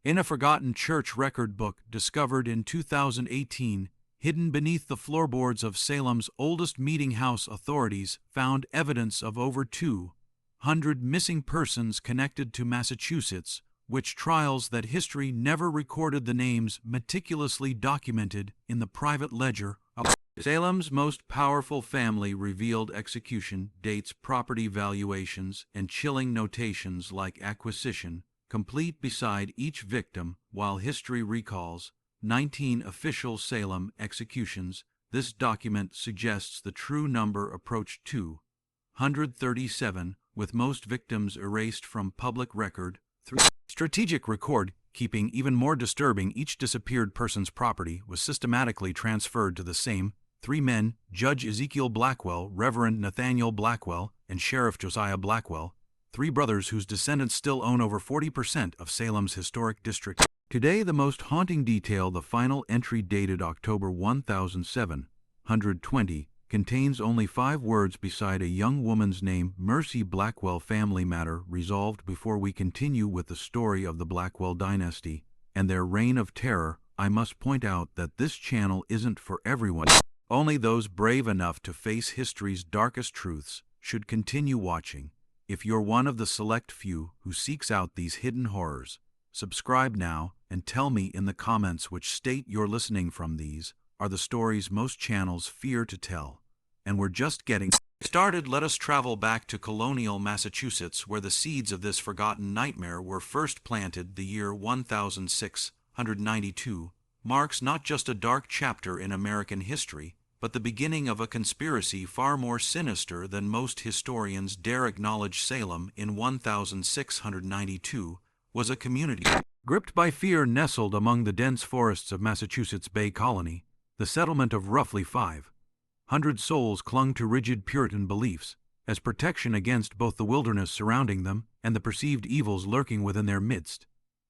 In a forgotten church record book discovered in 2018, hidden beneath the floorboards of Salem's oldest meeting house, authorities found evidence of over 200 missing persons connected to Massachusetts, witch trials that history never recorded the names meticulously documented in the private ledger of Salem's most powerful family. Revealed execution dates, property valuations, and chilling notations like acquisition, complete beside each victim, while history recalls 19 official Salem executions. This document suggests the true number approached 237, with most victims erased from public record. Strategic record keeping. Even more disturbing, each disappeared person's property was systematically transferred to the same three men: Judge Ezekiel Blackwell, Reverend Nathaniel Blackwell, and Sheriff Josiah Blackwell, three brothers whose descendants still own over 40% of Salem's historic district. Today, the most haunting detail, the final entry dated October 1720, contains only 5 words beside a young woman's name: Mercy Blackwell. Family matter resolved. Before we continue with the story of the Blackwell dynasty and their reign of terror, I must point out that this channel isn't for everyone. Only those brave enough to face history's darkest truths should continue watching. If you're one of the select few who seeks out these hidden horrors, subscribe now and tell me in the comments which state you're listening from. These are the stories most channels fear to tell, and we're just getting started. Let us travel back to Colonial, Massachusetts, where the seeds of this forgotten nightmare were first planted. The year 1692 marks not just a dark chapter in American history, but the beginning of a conspiracy far more sinister than most historians dare acknowledge. Salem in 1692 was a community gripped by fear, nestled among the dense forests of Massachusetts Bay Colony. The settlement of roughly 500 souls clung to rigid Puritan beliefs as protection against both the wilderness surrounding them and the perceived evils lurking within their midst.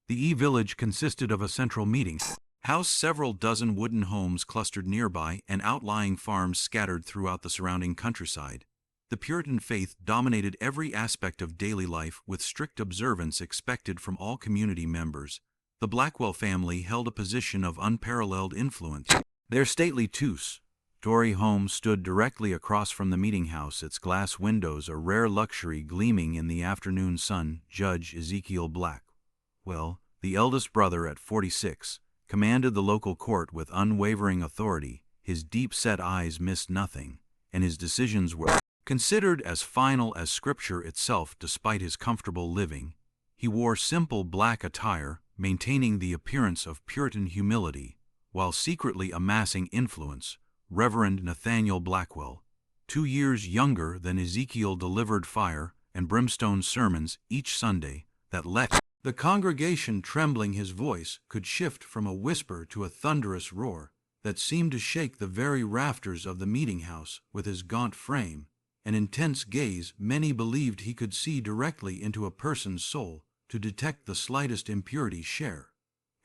The village consisted of a central meeting house, several dozen wooden homes clustered nearby, and outlying farms scattered throughout the surrounding countryside. The Puritan faith dominated every aspect of daily life, with strict observance expected from all community members. The Blackwell family held a position of unparalleled influence. Their stately two-story home stood directly across from the meeting house, its glass windows a rare luxury gleaming in the afternoon sun. Judge Ezekiel Blackwell, the eldest brother at 46, commanded the local court with unwavering authority. His deep-set eyes missed nothing, and his decisions were considered as final as Scripture itself. Despite his comfortable living, he wore simple black attire, maintaining the appearance of Puritan humility, while secretly amassing influence. Reverend Nathaniel Blackwell, 2 years younger than Ezekiel, delivered fire and brimstone sermons each Sunday that left the congregation trembling. His voice could shift from a whisper to a thunderous roar that seemed to shake the very rafters of the meeting house. With his gaunt frame and intense gaze, many believed he could see directly into a person's soul to detect the slightest impurity.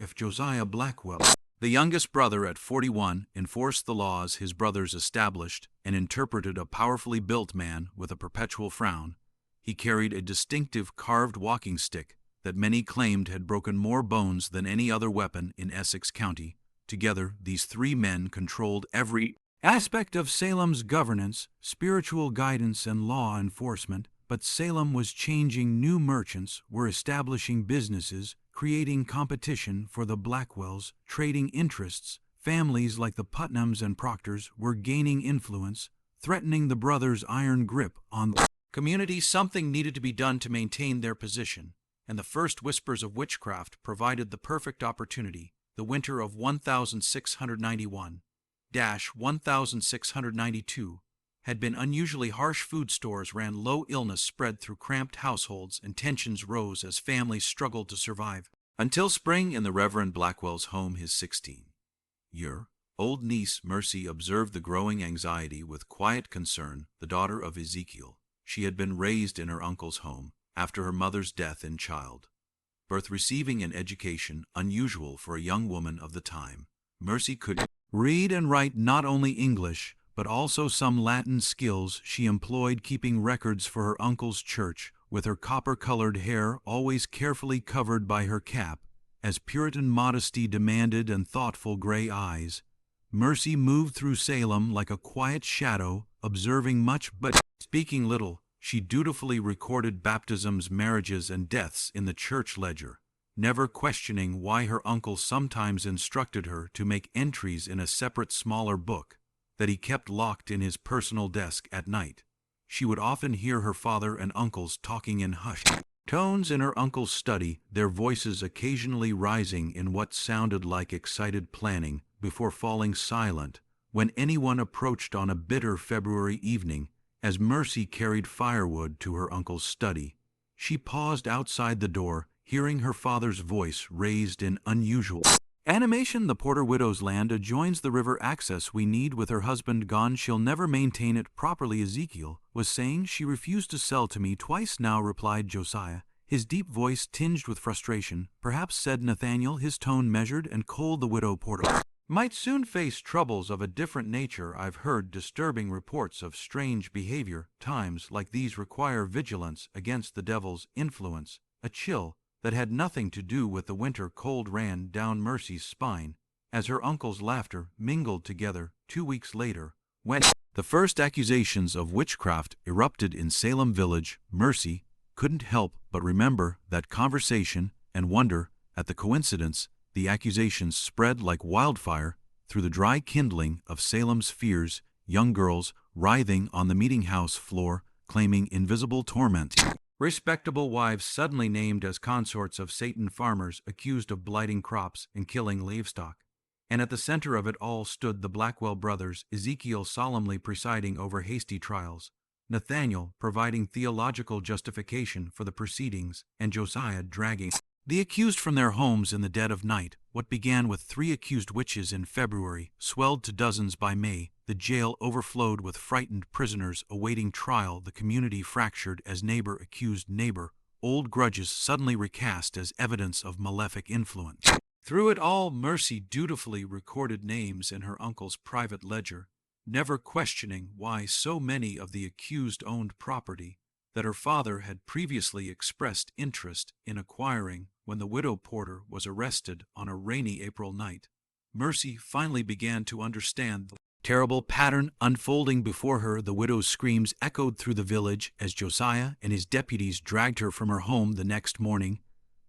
If Josiah Blackwell, the youngest brother at 41, enforced the laws his brothers established and interpreted, a powerfully built man with a perpetual frown. He carried a distinctive carved walking stick that many claimed had broken more bones than any other weapon in Essex County. Together, these 3 men controlled every aspect of Salem's governance, spiritual guidance, and law enforcement. But Salem was changing. New merchants were establishing businesses, creating competition for the Blackwells' trading interests. Families like the Putnams and Proctors were gaining influence, threatening the brothers' iron grip on the community. Something needed to be done to maintain their position, and the first whispers of witchcraft provided the perfect opportunity. The winter of 1691-1692 had been unusually harsh. Food stores ran low, illness spread through cramped households, and tensions rose as families struggled to survive. Until spring, in the Reverend Blackwell's home, his 16-year-old niece Mercy observed the growing anxiety with quiet concern. The daughter of Ezekiel, she had been raised in her uncle's home after her mother's death in childbirth, receiving an education unusual for a young woman of the time. Mercy could read and write not only English, but also some Latin skills she employed keeping records for her uncle's church. With her copper-colored hair always carefully covered by her cap as Puritan modesty demanded and thoughtful gray eyes. Mercy moved through Salem like a quiet shadow, observing much but speaking little. She dutifully recorded baptisms, marriages, and deaths in the church ledger, never questioning why her uncle sometimes instructed her to make entries in a separate smaller book that he kept locked in his personal desk at night. She would often hear her father and uncles talking in hushed tones in her uncle's study, their voices occasionally rising in what sounded like excited planning before falling silent when anyone approached on a bitter February evening. As Mercy carried firewood to her uncle's study, she paused outside the door, hearing her father's voice raised in unusual animation. The Porter widow's land adjoins the river. Access we need. With her husband gone, she'll never maintain it properly. Ezekiel was saying she refused to sell to me twice now, replied Josiah, his deep voice tinged with frustration. Perhaps, said Nathaniel, his tone measured and cold. The widow Porter might soon face troubles of a different nature. I've heard disturbing reports of strange behavior. Times like these require vigilance against the devil's influence. A chill that had nothing to do with the winter cold ran down Mercy's spine as her uncle's laughter mingled together 2 weeks later, when the first accusations of witchcraft erupted in Salem village. Mercy couldn't help but remember that conversation and wonder at the coincidence. The accusations spread like wildfire through the dry kindling of Salem's fears, young girls writhing on the meeting house floor, claiming invisible torment. Respectable wives suddenly named as consorts of Satan, farmers accused of blighting crops and killing livestock. And at the center of it all stood the Blackwell brothers, Ezekiel solemnly presiding over hasty trials, Nathaniel providing theological justification for the proceedings, and Josiah dragging the accused from their homes in the dead of night. What began with 3 accused witches in February swelled to dozens by May. The jail overflowed with frightened prisoners awaiting trial. The community fractured as neighbor accused neighbor, old grudges suddenly recast as evidence of malefic influence. Through it all, Mercy dutifully recorded names in her uncle's private ledger, never questioning why so many of the accused owned property that her father had previously expressed interest in acquiring. When the widow Porter was arrested on a rainy April night, Mercy finally began to understand the terrible pattern unfolding before her. The widow's screams echoed through the village as Josiah and his deputies dragged her from her home the next morning.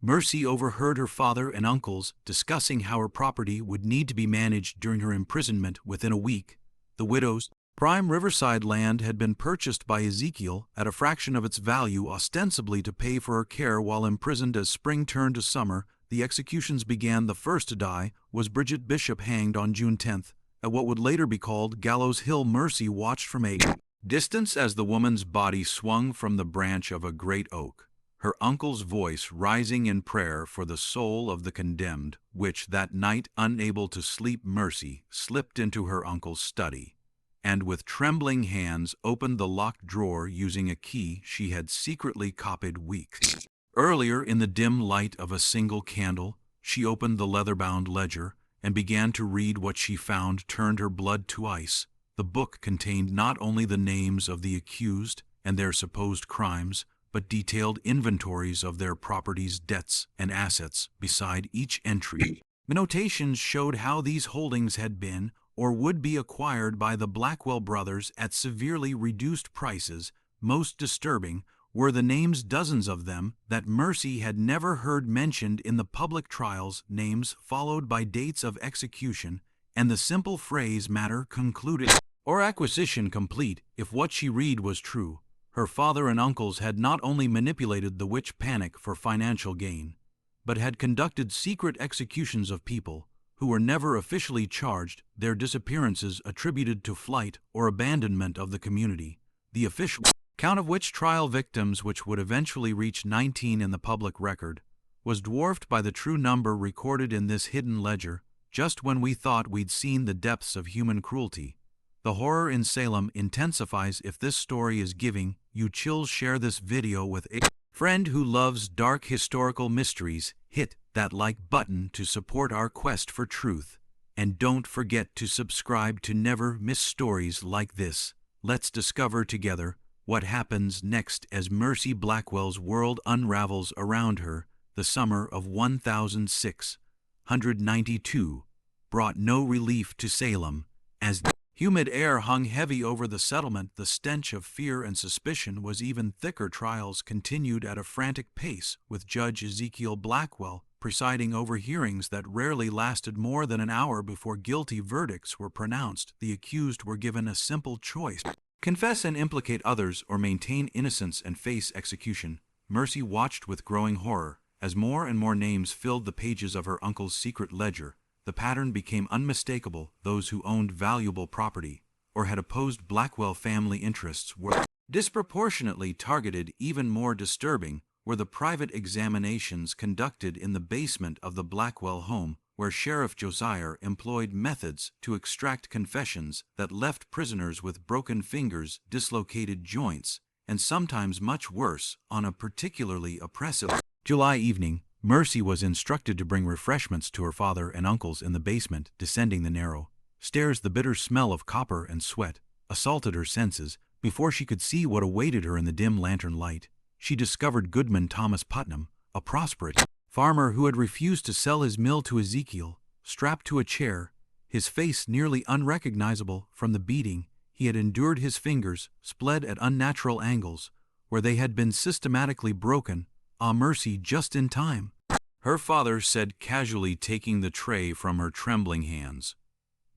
Mercy overheard her father and uncles discussing how her property would need to be managed during her imprisonment. Within a week, the widow's prime riverside land had been purchased by Ezekiel at a fraction of its value, ostensibly to pay for her care while imprisoned. As spring turned to summer, the executions began. The first to die was Bridget Bishop, hanged on June 10th at what would later be called Gallows Hill. Mercy watched from a distance as the woman's body swung from the branch of a great oak, her uncle's voice rising in prayer for the soul of the condemned. Which that night, unable to sleep, Mercy slipped into her uncle's study and with trembling hands opened the locked drawer using a key she had secretly copied weeks earlier. In the dim light of a single candle, she opened the leather-bound ledger and began to read. What she found turned her blood to ice. The book contained not only the names of the accused and their supposed crimes, but detailed inventories of their properties, debts, and assets. Beside each entry, notations showed how these holdings had been or would be acquired by the Blackwell brothers at severely reduced prices. Most disturbing were the names, dozens of them, that Mercy had never heard mentioned in the public trials, names followed by dates of execution, and the simple phrase matter concluded or acquisition complete. If what she read was true, her father and uncles had not only manipulated the witch panic for financial gain, but had conducted secret executions of people who were never officially charged, their disappearances attributed to flight or abandonment of the community. The official count of witch trial victims, which would eventually reach 19 in the public record, was dwarfed by the true number recorded in this hidden ledger. Just when we thought we'd seen the depths of human cruelty, the horror in Salem intensifies. If this story is giving you chills, share this video with a friend who loves dark historical mysteries. Hit that like button to support our quest for truth. And don't forget to subscribe to never miss stories like this. Let's discover together what happens next as Mercy Blackwell's world unravels around her. the summer of 1692, brought no relief to Salem. As the humid air hung heavy over the settlement, the stench of fear and suspicion was even thicker. Trials continued at a frantic pace, with Judge Ezekiel Blackwell presiding over hearings that rarely lasted more than an hour before guilty verdicts were pronounced. The accused were given a simple choice: confess and implicate others, or maintain innocence and face execution. Mercy watched with growing horror as more and more names filled the pages of her uncle's secret ledger. The pattern became unmistakable. Those who owned valuable property or had opposed Blackwell family interests were disproportionately targeted. Even more disturbing were the private examinations conducted in the basement of the Blackwell home, where Sheriff Josiah employed methods to extract confessions that left prisoners with broken fingers, dislocated joints, and sometimes much worse. On a particularly oppressive July evening, Mercy was instructed to bring refreshments to her father and uncles in the basement. Descending the narrow stairs, the bitter smell of copper and sweat assaulted her senses. Before she could see what awaited her in the dim lantern light, she discovered Goodman Thomas Putnam, a prosperous farmer who had refused to sell his mill to Ezekiel, strapped to a chair, his face nearly unrecognizable from the beating he had endured. His fingers spread at unnatural angles, where they had been systematically broken. Mercy, just in time," her father said casually, taking the tray from her trembling hands.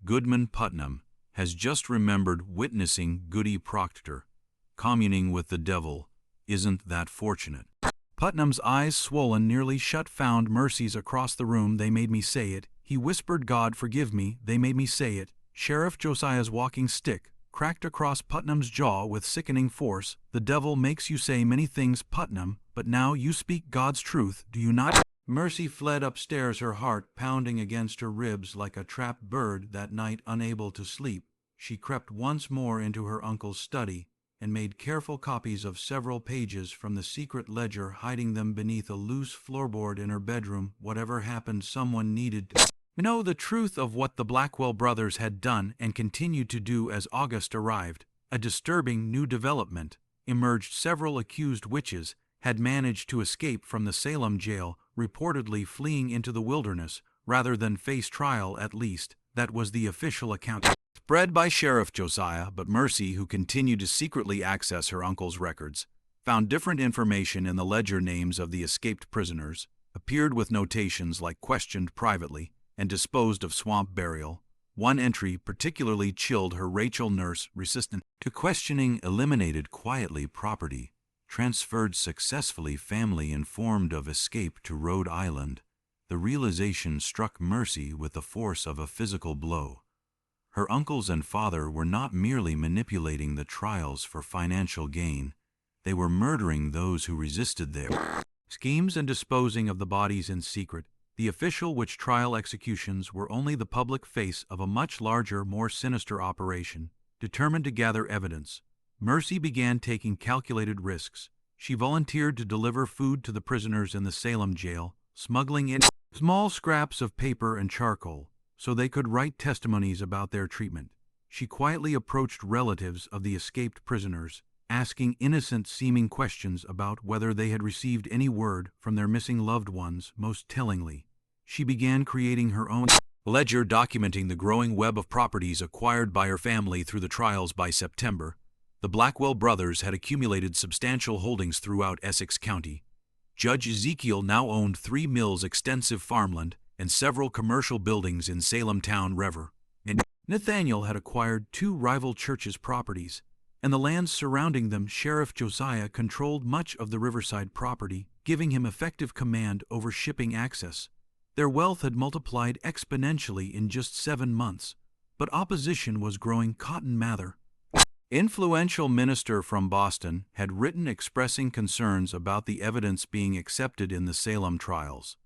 "Goodman Putnam has just remembered witnessing Goody Proctor communing with the devil. Isn't that fortunate?" Putnam's eyes, swollen nearly shut, found Mercy's across the room. "They made me say it," he whispered. "God forgive me, they made me say it." Sheriff Josiah's walking stick cracked across Putnam's jaw with sickening force. "The devil makes you say many things, Putnam, but now you speak God's truth, do you not?" Mercy fled upstairs, her heart pounding against her ribs like a trapped bird. That night, unable to sleep, she crept once more into her uncle's study and made careful copies of several pages from the secret ledger, hiding them beneath a loose floorboard in her bedroom. Whatever happened, someone needed to know the truth of what the Blackwell brothers had done and continued to do. As August arrived, a disturbing new development emerged. Several accused witches had managed to escape from the Salem jail, reportedly fleeing into the wilderness rather than face trial. At least, that was the official account spread by Sheriff Josiah. But Mercy, who continued to secretly access her uncle's records, found different information in the ledger. Names of the escaped prisoners appeared with notations like "questioned privately" and "disposed of swamp burial." One entry particularly chilled her: Rachel Nurse, resistant to questioning, eliminated quietly, property transferred successfully, family informed of escape to Rhode Island. The realization struck Mercy with the force of a physical blow. Her uncles and father were not merely manipulating the trials for financial gain, they were murdering those who resisted their schemes and disposing of the bodies in secret. The official witch trial executions were only the public face of a much larger, more sinister operation. Determined to gather evidence, Mercy began taking calculated risks. She volunteered to deliver food to the prisoners in the Salem jail, smuggling in small scraps of paper and charcoal so they could write testimonies about their treatment. She quietly approached relatives of the escaped prisoners, asking innocent-seeming questions about whether they had received any word from their missing loved ones. Most tellingly, she began creating her own ledger documenting the growing web of properties acquired by her family through the trials. By September, the Blackwell brothers had accumulated substantial holdings throughout Essex County. Judge Ezekiel now owned 3 mills, extensive farmland, and several commercial buildings in Salem town. Reverend and Nathaniel had acquired 2 rival churches' properties and the lands surrounding them. Sheriff Josiah controlled much of the riverside property, giving him effective command over shipping access. Their wealth had multiplied exponentially in just 7 months, but opposition was growing. Cotton Mather, influential minister from Boston, had written expressing concerns about the evidence being accepted in the Salem trials.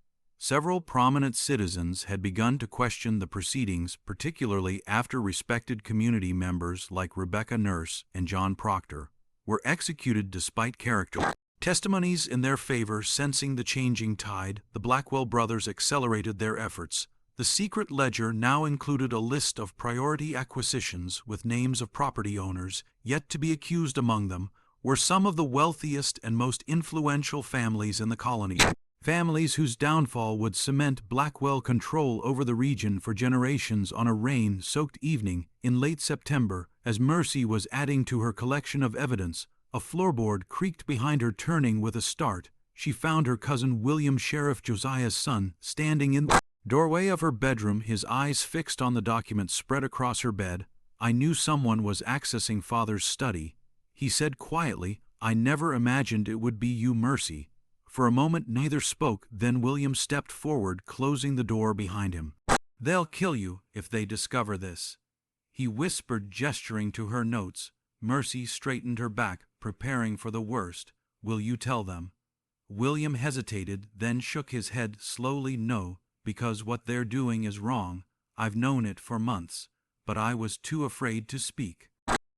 Several prominent citizens had begun to question the proceedings, particularly after respected community members like Rebecca Nurse and John Proctor were executed despite character testimonies in their favor. Sensing the changing tide, the Blackwell brothers accelerated their efforts. The secret ledger now included a list of priority acquisitions with names of property owners yet to be accused. Among them were some of the wealthiest and most influential families in the colony. families whose downfall would cement Blackwell control over the region for generations. On a rain-soaked evening in late September, as Mercy was adding to her collection of evidence, a floorboard creaked behind her. Turning with a start, she found her cousin William, Sheriff Josiah's son, standing in the doorway of her bedroom, his eyes fixed on the document spread across her bed. "I knew someone was accessing Father's study," he said quietly. "I never imagined it would be you, Mercy." For a moment neither spoke, then William stepped forward, closing the door behind him. "They'll kill you if they discover this," he whispered, gesturing to her notes. Mercy straightened her back, preparing for the worst. "Will you tell them?" William hesitated, then shook his head slowly. "No, because what they're doing is wrong. I've known it for months, but I was too afraid to speak."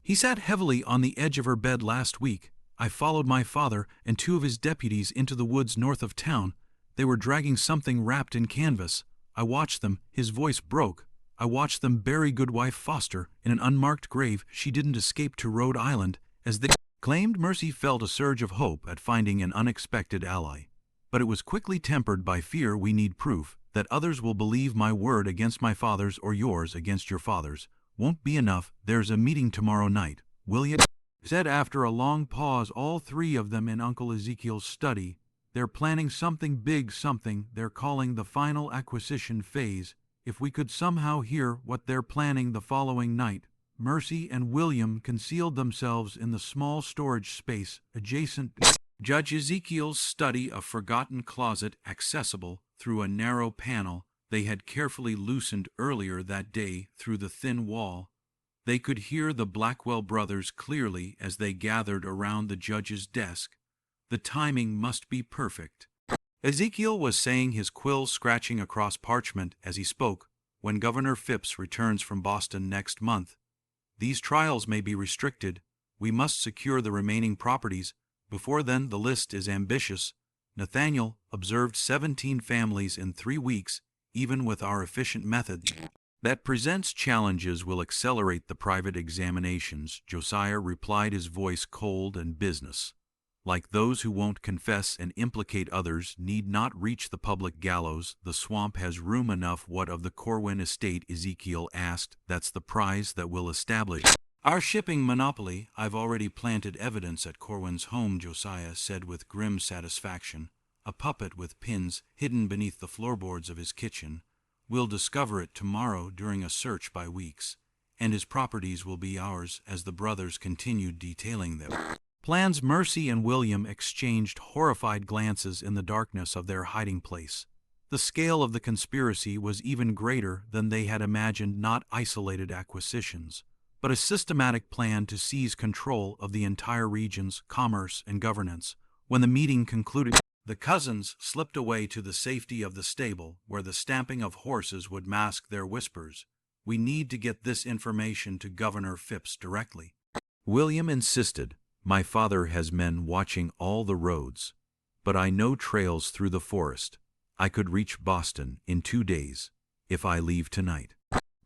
He sat heavily on the edge of her bed. "Last week, I followed my father and 2 of his deputies into the woods north of town. They were dragging something wrapped in canvas. I watched them." His voice broke. "I watched them bury Goodwife Foster in an unmarked grave. She didn't escape to Rhode Island, as they claimed." Mercy felt a surge of hope at finding an unexpected ally, but it was quickly tempered by fear. "We need proof that others will believe my word against my father's, or yours against your father's. Won't be enough. There's a meeting tomorrow night," William said after a long pause. "All 3 of them in Uncle Ezekiel's study. They're planning something big, something they're calling the final acquisition phase. If we could somehow hear what they're planning the following night." Mercy and William concealed themselves in the small storage space adjacent to Judge Ezekiel's study, a forgotten closet accessible through a narrow panel they had carefully loosened earlier that day through the thin wall. They could hear the Blackwell brothers clearly as they gathered around the judge's desk. The timing must be perfect. Ezekiel was saying, his quill scratching across parchment as he spoke. "When Governor Phipps returns from Boston next month, these trials may be restricted. We must secure the remaining properties. Before then, the list is ambitious. Nathaniel observed 17 families in 3 weeks. Even with our efficient method that presents challenges, will accelerate the private examinations." Josiah replied, his voice cold and business. "Like those who won't confess and implicate others need not reach the public gallows. The swamp has room enough." "What of the Corwin estate?" Ezekiel asked. "That's the prize that will establish our shipping monopoly." "I've already planted evidence at Corwin's home," Josiah said with grim satisfaction. "A puppet with pins hidden beneath the floorboards of his kitchen. We'll discover it tomorrow during a search by Weeks, and his properties will be ours." As the brothers continued detailing their plans, Mercy and William exchanged horrified glances in the darkness of their hiding place. The scale of the conspiracy was even greater than they had imagined. Not isolated acquisitions, but a systematic plan to seize control of the entire region's commerce and governance. When the meeting concluded, the cousins slipped away to the safety of the stable, where the stamping of horses would mask their whispers. "We need to get this information to Governor Phipps directly," William insisted. "My father has men watching all the roads, but I know trails through the forest. I could reach Boston in 2 days if I leave tonight."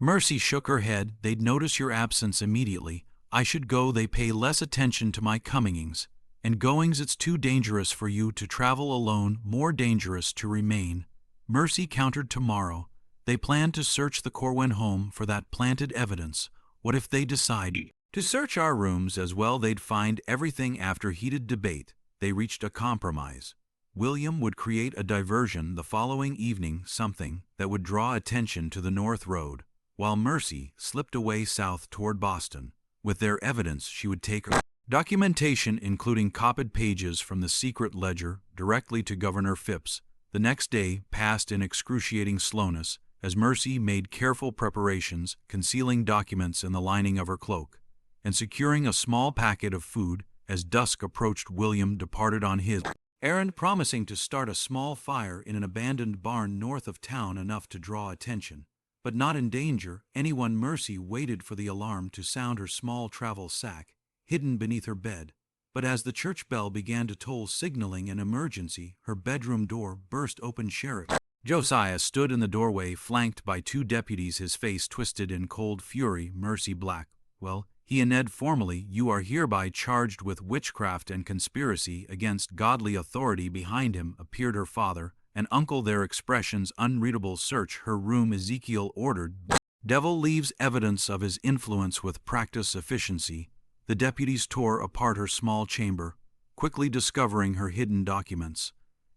Mercy shook her head. "They'd notice your absence immediately. I should go. They pay less attention to my comings and goings. It's too dangerous for you to travel alone, more dangerous to remain." Mercy countered. "Tomorrow they plan to search the Corwin home for that planted evidence. What if they decide to search our rooms as well? They'd find everything." After heated debate, they reached a compromise. William would create a diversion the following evening, something that would draw attention to the North Road, while Mercy slipped away south toward Boston. With their evidence, she would take her documentation, including copied pages from the secret ledger, directly to Governor Phipps. The next day passed in excruciating slowness as Mercy made careful preparations, concealing documents in the lining of her cloak and securing a small packet of food. As dusk approached, William departed on his errand, promising to start a small fire in an abandoned barn north of town, enough to draw attention, but not endanger anyone. Mercy waited for the alarm to sound, her small travel sack hidden beneath her bed, but as the church bell began to toll, signaling an emergency, her bedroom door burst open. Sheriff Josiah stood in the doorway, flanked by 2 deputies, his face twisted in cold fury. "Mercy Blackwell," He announced formally, "You are hereby charged with witchcraft and conspiracy against godly authority." Behind him appeared her father and uncle, their expressions unreadable. "Search her room," Ezekiel ordered. Devil leaves evidence of his influence with practice efficiency. The deputies tore apart her small chamber, quickly discovering her hidden documents.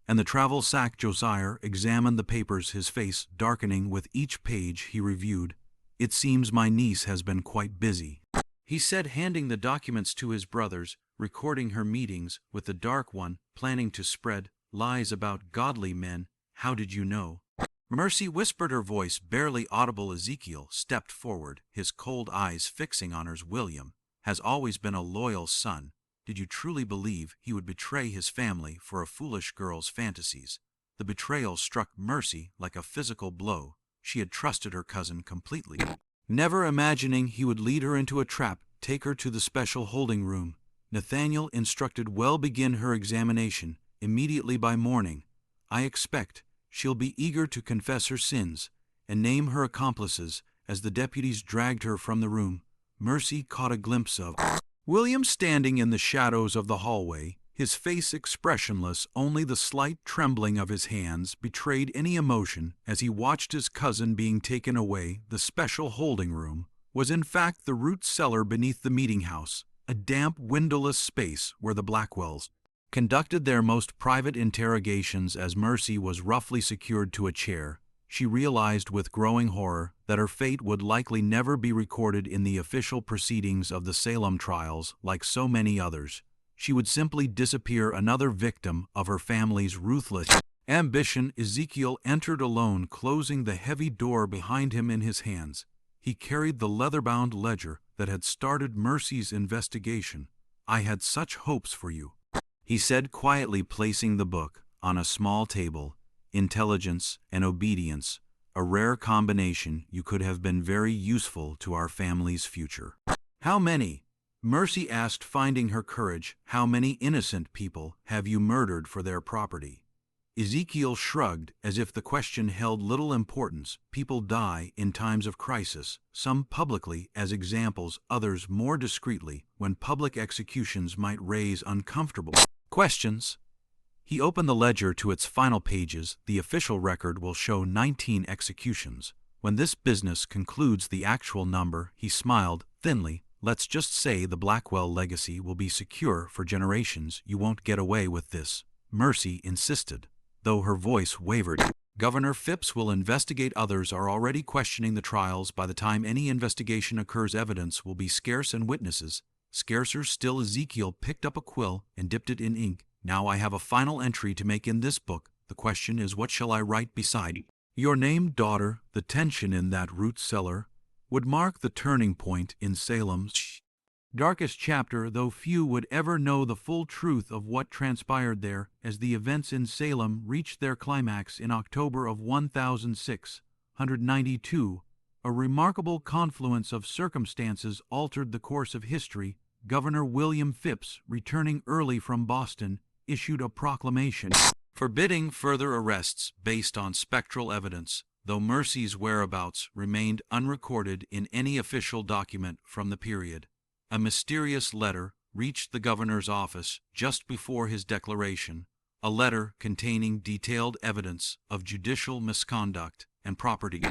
And the travel sack Josiah examined the papers, his face darkening with each page he reviewed. "It seems my niece has been quite busy," he said, handing the documents to his brothers, "recording her meetings with the Dark One, planning to spread lies about godly men. How did you know?" Mercy whispered, her voice barely audible. Ezekiel stepped forward, his cold eyes fixing on hers. "William has always been a loyal son. Did you truly believe he would betray his family for a foolish girl's fantasies?" The betrayal struck Mercy like a physical blow. She had trusted her cousin completely, never imagining he would lead her into a trap. "Take her to the special holding room," Nathaniel instructed. "Well, begin her examination immediately by morning. I expect she'll be eager to confess her sins and name her accomplices." As the deputies dragged her from the room, Mercy caught a glimpse of William standing in the shadows of the hallway, his face expressionless. Only the slight trembling of his hands betrayed any emotion as he watched his cousin being taken away. The special holding room was in fact the root cellar beneath the meeting house, a damp, windowless space where the Blackwells conducted their most private interrogations. As Mercy was roughly secured to a chair, she realized with growing horror that her fate would likely never be recorded in the official proceedings of the Salem trials. Like so many others, she would simply disappear, another victim of her family's ruthless ambition. Ezekiel entered alone, closing the heavy door behind him. In his hands, he carried the leather-bound ledger that had started Mercy's investigation. "I had such hopes for you," he said quietly, placing the book on a small table. "Intelligence and obedience, a rare combination. You could have been very useful to our family's future." "How many?" Mercy asked, finding her courage. "How many innocent people have you murdered for their property?" Ezekiel shrugged, as if the question held little importance. "People die in times of crisis, some publicly as examples, others more discreetly when public executions might raise uncomfortable questions." He opened the ledger to its final pages. "The official record will show 19 executions. When this business concludes, the actual number," he smiled thinly, "let's just say the Blackwell legacy will be secure for generations." "You won't get away with this," Mercy insisted, though her voice wavered. "Governor Phipps will investigate. Others are already questioning the trials. By the time any investigation occurs, evidence will be scarce and witnesses scarcer still." Ezekiel picked up a quill and dipped it in ink. "Now I have a final entry to make in this book. The question is, what shall I write beside your name, daughter?" The tension in that root cellar would mark the turning point in Salem's darkest chapter, though few would ever know the full truth of what transpired there. As the events in Salem reached their climax in October of 1692, a remarkable confluence of circumstances altered the course of history. Governor William Phipps, returning early from Boston, issued a proclamation forbidding further arrests based on spectral evidence, though Mercy's whereabouts remained unrecorded in any official document from the period. A mysterious letter reached the governor's office just before his declaration, a letter containing detailed evidence of judicial misconduct and property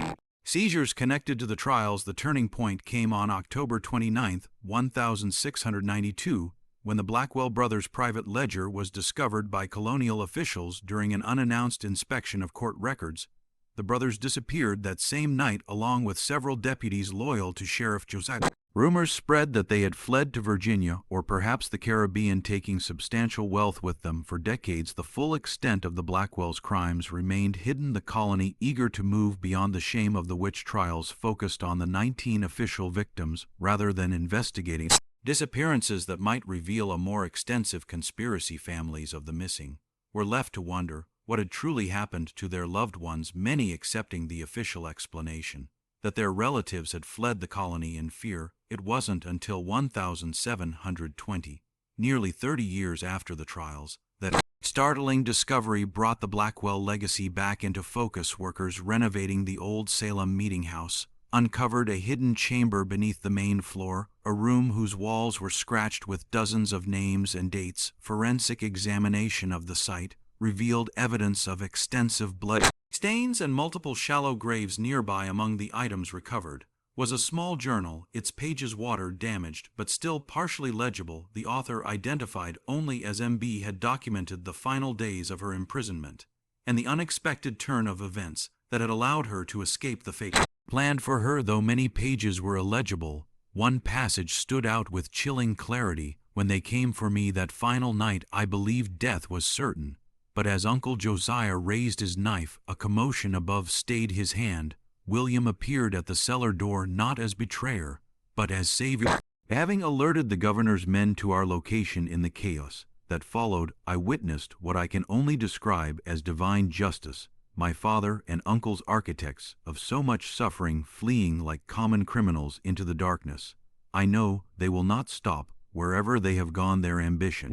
seizures connected to the trials. The turning point came on October 29, 1692, when the Blackwell brothers' private ledger was discovered by Colonial officials during an unannounced inspection of court records. The brothers disappeared that same night along with several deputies loyal to Sheriff Josiah. Rumors spread that they had fled to Virginia or perhaps the Caribbean, taking substantial wealth with them. For decades, the full extent of the Blackwell's crimes remained hidden. The colony, eager to move beyond the shame of the witch trials, focused on the 19 official victims rather than investigating disappearances that might reveal a more extensive conspiracy. Families of the missing were left to wonder what had truly happened to their loved ones, many accepting the official explanation that their relatives had fled the colony in fear. It wasn't until 1720, nearly 30 years after the trials, that startling discovery brought the Blackwell legacy back into focus. Workers renovating the old Salem meeting house uncovered a hidden chamber beneath the main floor, a room whose walls were scratched with dozens of names and dates. Forensic examination of the site revealed evidence of extensive blood stains and multiple shallow graves nearby. Among the items recovered was a small journal, its pages water-damaged but still partially legible. The author, identified only as MB, had documented the final days of her imprisonment and the unexpected turn of events that had allowed her to escape the fate planned for her. Though many pages were illegible, one passage stood out with chilling clarity. When they came for me that final night, I believed death was certain, but as Uncle Josiah raised his knife, a commotion above stayed his hand. William appeared at the cellar door, not as betrayer, but as savior. Having alerted the governor's men to our location in the chaos that followed, I witnessed what I can only describe as divine justice. My father and uncle's architects of so much suffering fleeing like common criminals into the darkness. I know they will not stop wherever they have gone. Their ambition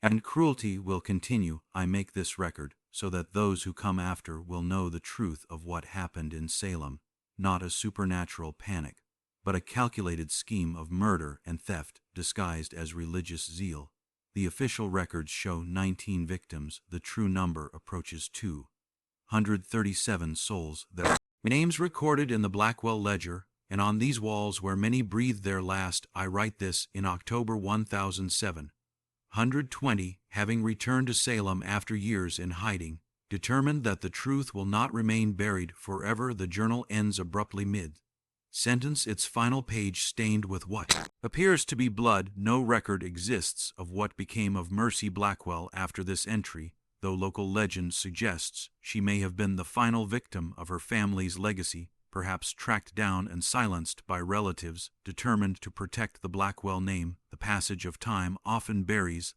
and cruelty will continue. I make this record so that those who come after will know the truth of what happened in Salem, not a supernatural panic, but a calculated scheme of murder and theft disguised as religious zeal. The official records show 19 victims. The true number approaches 237 souls. Their names recorded in the Blackwell ledger, and on these walls where many breathed their last. I write this in October 1720, having returned to Salem after years in hiding, determined that the truth will not remain buried forever. The journal ends abruptly mid-sentence, its final page stained with what appears to be blood. No record exists of what became of Mercy Blackwell after this entry, though local legend suggests she may have been the final victim of her family's legacy, perhaps tracked down and silenced by relatives determined to protect the Blackwell name. The passage of time often buries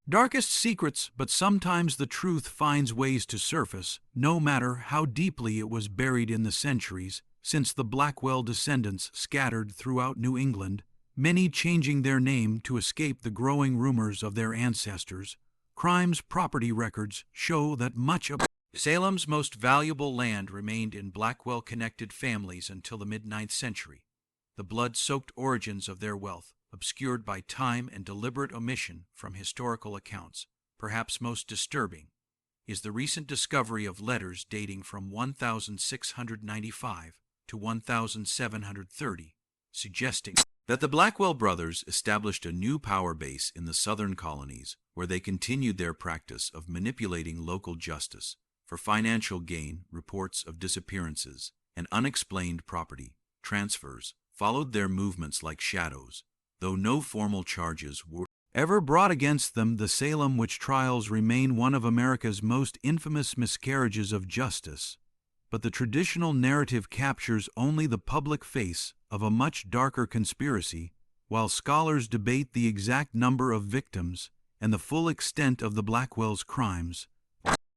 darkest secrets, but sometimes the truth finds ways to surface, no matter how deeply it was buried in the centuries. Since the Blackwell descendants scattered throughout New England, many changing their name to escape the growing rumors of their ancestors. Crimes property records show that much of Salem's most valuable land remained in Blackwell-connected families until the mid-9th century. The blood-soaked origins of their wealth, obscured by time and deliberate omission from historical accounts. Perhaps most disturbing is the recent discovery of letters dating from 1695 to 1730, suggesting that the Blackwell brothers established a new power base in the southern colonies, where they continued their practice of manipulating local justice for financial gain. Reports of disappearances and unexplained property transfers followed their movements like shadows, though no formal charges were ever brought against them. The Salem witch trials remain one of America's most infamous miscarriages of justice, but the traditional narrative captures only the public face of a much darker conspiracy. While scholars debate the exact number of victims and the full extent of the Blackwell's crimes,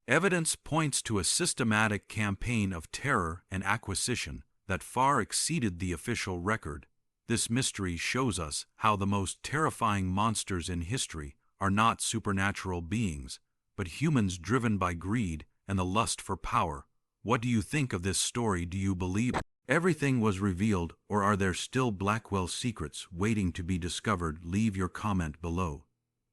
evidence points to a systematic campaign of terror and acquisition that far exceeded the official record. This mystery shows us how the most terrifying monsters in history are not supernatural beings, but humans driven by greed and the lust for power. What do you think of this story? Do you believe everything was revealed, or are there still Blackwell secrets waiting to be discovered? Leave your comment below.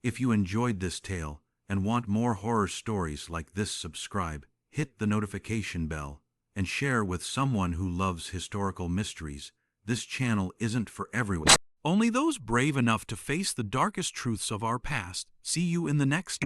If you enjoyed this tale and want more horror stories like this, subscribe, hit the notification bell, and share with someone who loves historical mysteries. This channel isn't for everyone, only those brave enough to face the darkest truths of our past. See you in the next